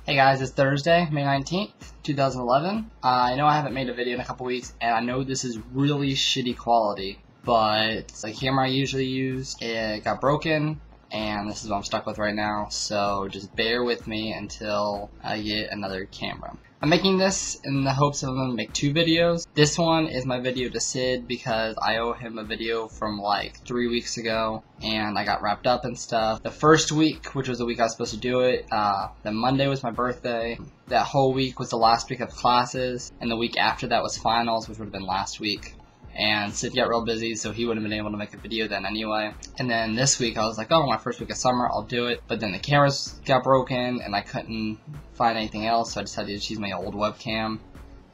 Hey guys, it's Thursday, May 19th, 2011. I know I haven't made a video in a couple weeks, and I know this is really shitty quality, but the camera I usually use, it got broken, and this is what I'm stuck with right now, so just bear with me until I get another camera. I'm making this in the hopes of I'm going to make two videos. This one is my video to Sid because I owe him a video from like 3 weeks ago and I got wrapped up and stuff. The first week, which was the week I was supposed to do it, the Monday was my birthday. That whole week was the last week of classes, and the week after that was finals, which would have been last week. And Sid got real busy, so he wouldn't have been able to make a video then anyway. And then this week I was like, oh, my first week of summer, I'll do it. But then the cameras got broken and I couldn't find anything else, so I decided to use my old webcam.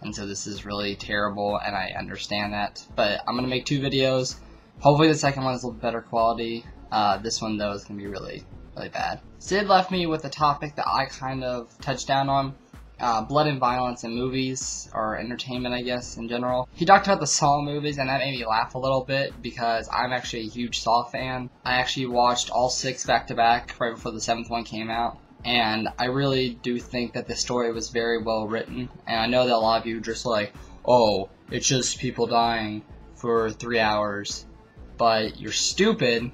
And so this is really terrible, and I understand that. But I'm going to make two videos. Hopefully the second one is a little better quality. This one, though, is going to be really, really bad. Sid left me with a topic that I kind of touched down on. Blood and violence in movies, or entertainment, I guess, in general. He talked about the Saw movies, and that made me laugh a little bit, because I'm actually a huge Saw fan. I actually watched all 6 back-to-back right before the 7th one came out, and I really do think that the story was very well written, and I know that a lot of you are just like, oh, it's just people dying for 3 hours, but you're stupid,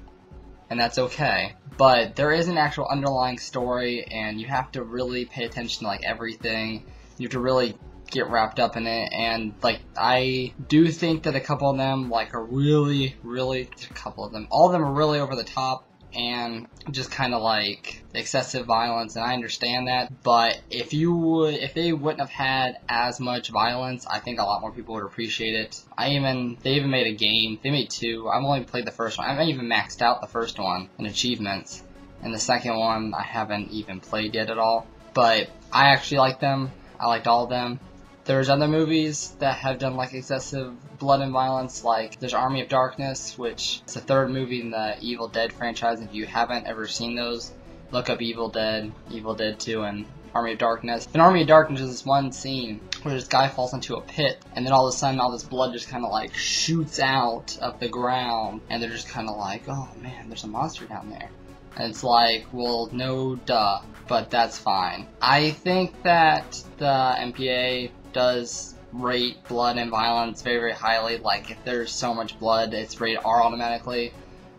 and that's okay. But there is an actual underlying story, and you have to really pay attention to like everything. You have to really get wrapped up in it, and like I do think that a couple of them like are really, all of them are really over the top and just kind of like excessive violence, and I understand that. But if they wouldn't have had as much violence, I think a lot more people would appreciate it. They even made a game. They made 2. I've only played the first one. I haven't even maxed out the first one in achievements, and the second one I haven't even played yet at all. But I actually like them. I liked all of them. There's other movies that have done like excessive blood and violence, like there's Army of Darkness, which is the 3rd movie in the Evil Dead franchise. If you haven't ever seen those, look up Evil Dead 2, and Army of Darkness. In Army of Darkness, there's this one scene where this guy falls into a pit, and then all of a sudden all this blood just kind of like shoots out of the ground, and they're just kind of like, oh man, there's a monster down there. And it's like, well, no duh, but that's fine. I think that the MPA does rate blood and violence very, very highly. Like, if there's so much blood, it's rated R automatically,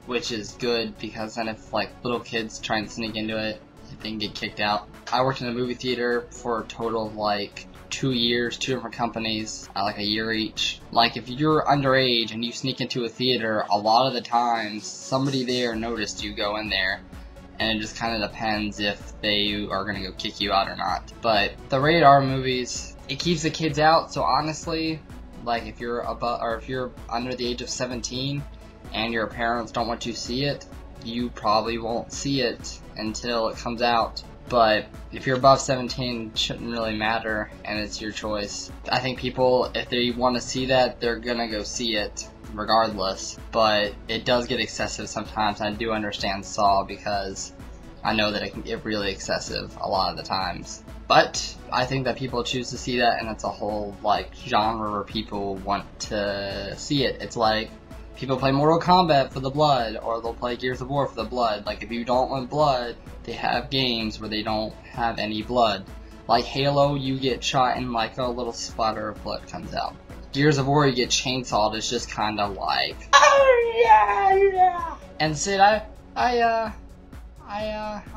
which is good, because then if like little kids try and sneak into it, they can get kicked out. I worked in a movie theater for a total of like 2 years, 2 different companies, like a year each. Like, if you're underage and you sneak into a theater, a lot of the times somebody there noticed you go in there, and it just kind of depends if they are going to go kick you out or not. But the rated R movies, it keeps the kids out, so honestly, like if you're under the age of 17 and your parents don't want you to see it, you probably won't see it until it comes out. But if you're above 17, it shouldn't really matter, and it's your choice. I think people, if they want to see that, they're gonna go see it regardless. But it does get excessive sometimes. I do understand Saw, because I know that it can get really excessive a lot of the times. But I think that people choose to see that, and it's a whole like genre where people want to see it. It's like people play Mortal Kombat for the blood, or they'll play Gears of War for the blood. Like, if you don't want blood, they have games where they don't have any blood. Like Halo, you get shot and like a little splatter of blood comes out. Gears of War, you get chainsawed. It's just kind of like, oh yeah. And Sid, I'm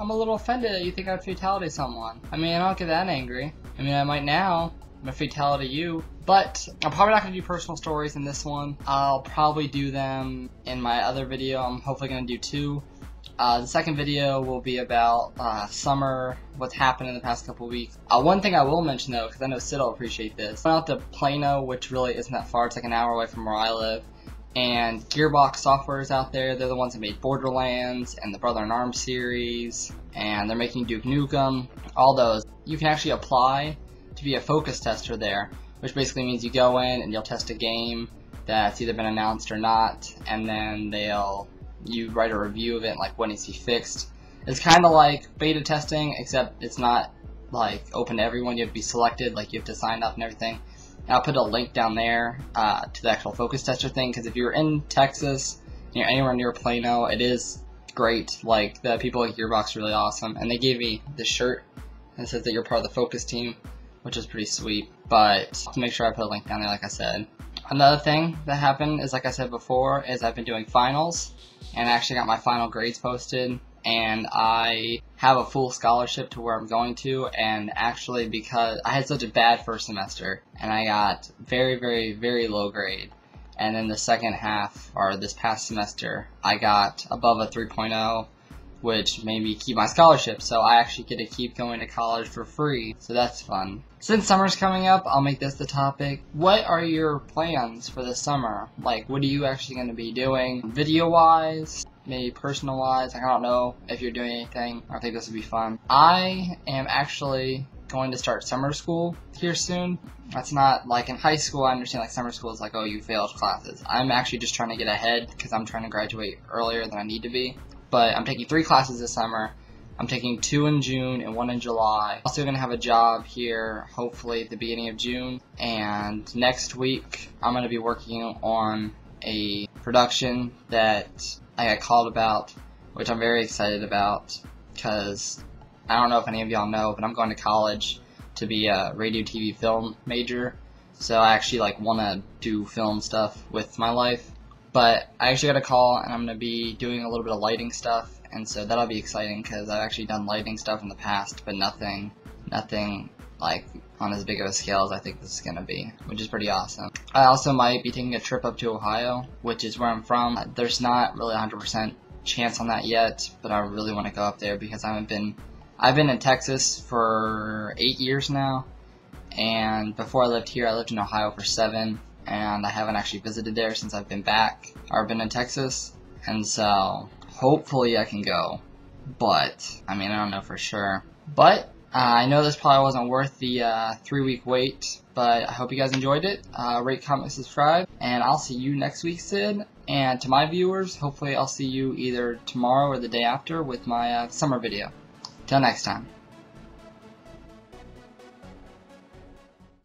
a little offended that you think I'd fatality someone. I mean, I don't get that angry. I mean, I might now. I'm a fatality you. But I'm probably not going to do personal stories in this one. I'll probably do them in my other video. I'm hopefully going to do 2. The second video will be about summer, what's happened in the past couple weeks. One thing I will mention though, because I know Sid will appreciate this. I went out to Plano, which really isn't that far. It's like an hour away from where I live. And Gearbox Software is out there. They're the ones that made Borderlands and the Brother in Arms series. And they're making Duke Nukem. All those. You can actually apply to be a focus tester there, which basically means you go in and you'll test a game that's either been announced or not, and then you write a review of it, like what needs to be fixed. It's kind of like beta testing, except it's not like open to everyone. You have to be selected, like you have to sign up and everything. And I'll put a link down there to the actual focus tester thing, because if you're in Texas, you're anywhere near Plano, it is great. Like, the people at Gearbox are really awesome, and they gave me this shirt and it says that you're part of the focus team, which is pretty sweet. But I'll make sure I put a link down there, like I said. Another thing that happened is, like I said before, is I've been doing finals, and I actually got my final grades posted, and I have a full scholarship to where I'm going to. And actually, because I had such a bad first semester and I got very, very, very low grade, and then the second half, or this past semester, I got above a 3.0, which made me keep my scholarship, so I actually get to keep going to college for free, so that's fun. Since summer's coming up, I'll make this the topic. What are your plans for the summer? Like, what are you actually going to be doing video-wise? Maybe personal-wise? I don't know if you're doing anything. I think this would be fun. I am actually going to start summer school here soon. That's not like in high school. I understand like summer school is like, oh, you failed classes. I'm actually just trying to get ahead because I'm trying to graduate earlier than I need to be. But I'm taking 3 classes this summer. I'm taking 2 in June and 1 in July. Also going to have a job here hopefully at the beginning of June. And next week I'm going to be working on a production that I got called about, which I'm very excited about because I don't know if any of y'all know, but I'm going to college to be a radio, TV, film major. So I actually like want to do film stuff with my life. But I actually got a call, and I'm going to be doing a little bit of lighting stuff, and so that'll be exciting because I've actually done lighting stuff in the past, but nothing like on as big of a scale as I think this is going to be, which is pretty awesome. I also might be taking a trip up to Ohio, which is where I'm from. There's not really 100% chance on that yet, but I really want to go up there because I've been in Texas for 8 years now, and before I lived here, I lived in Ohio for 7. And I haven't actually visited there since I've been back, or been in Texas, and so hopefully I can go, but I mean, I don't know for sure. But I know this probably wasn't worth the 3-week wait, but I hope you guys enjoyed it. Rate, comment, subscribe, and I'll see you next week, Sid. And to my viewers, hopefully I'll see you either tomorrow or the day after with my summer video. Till next time.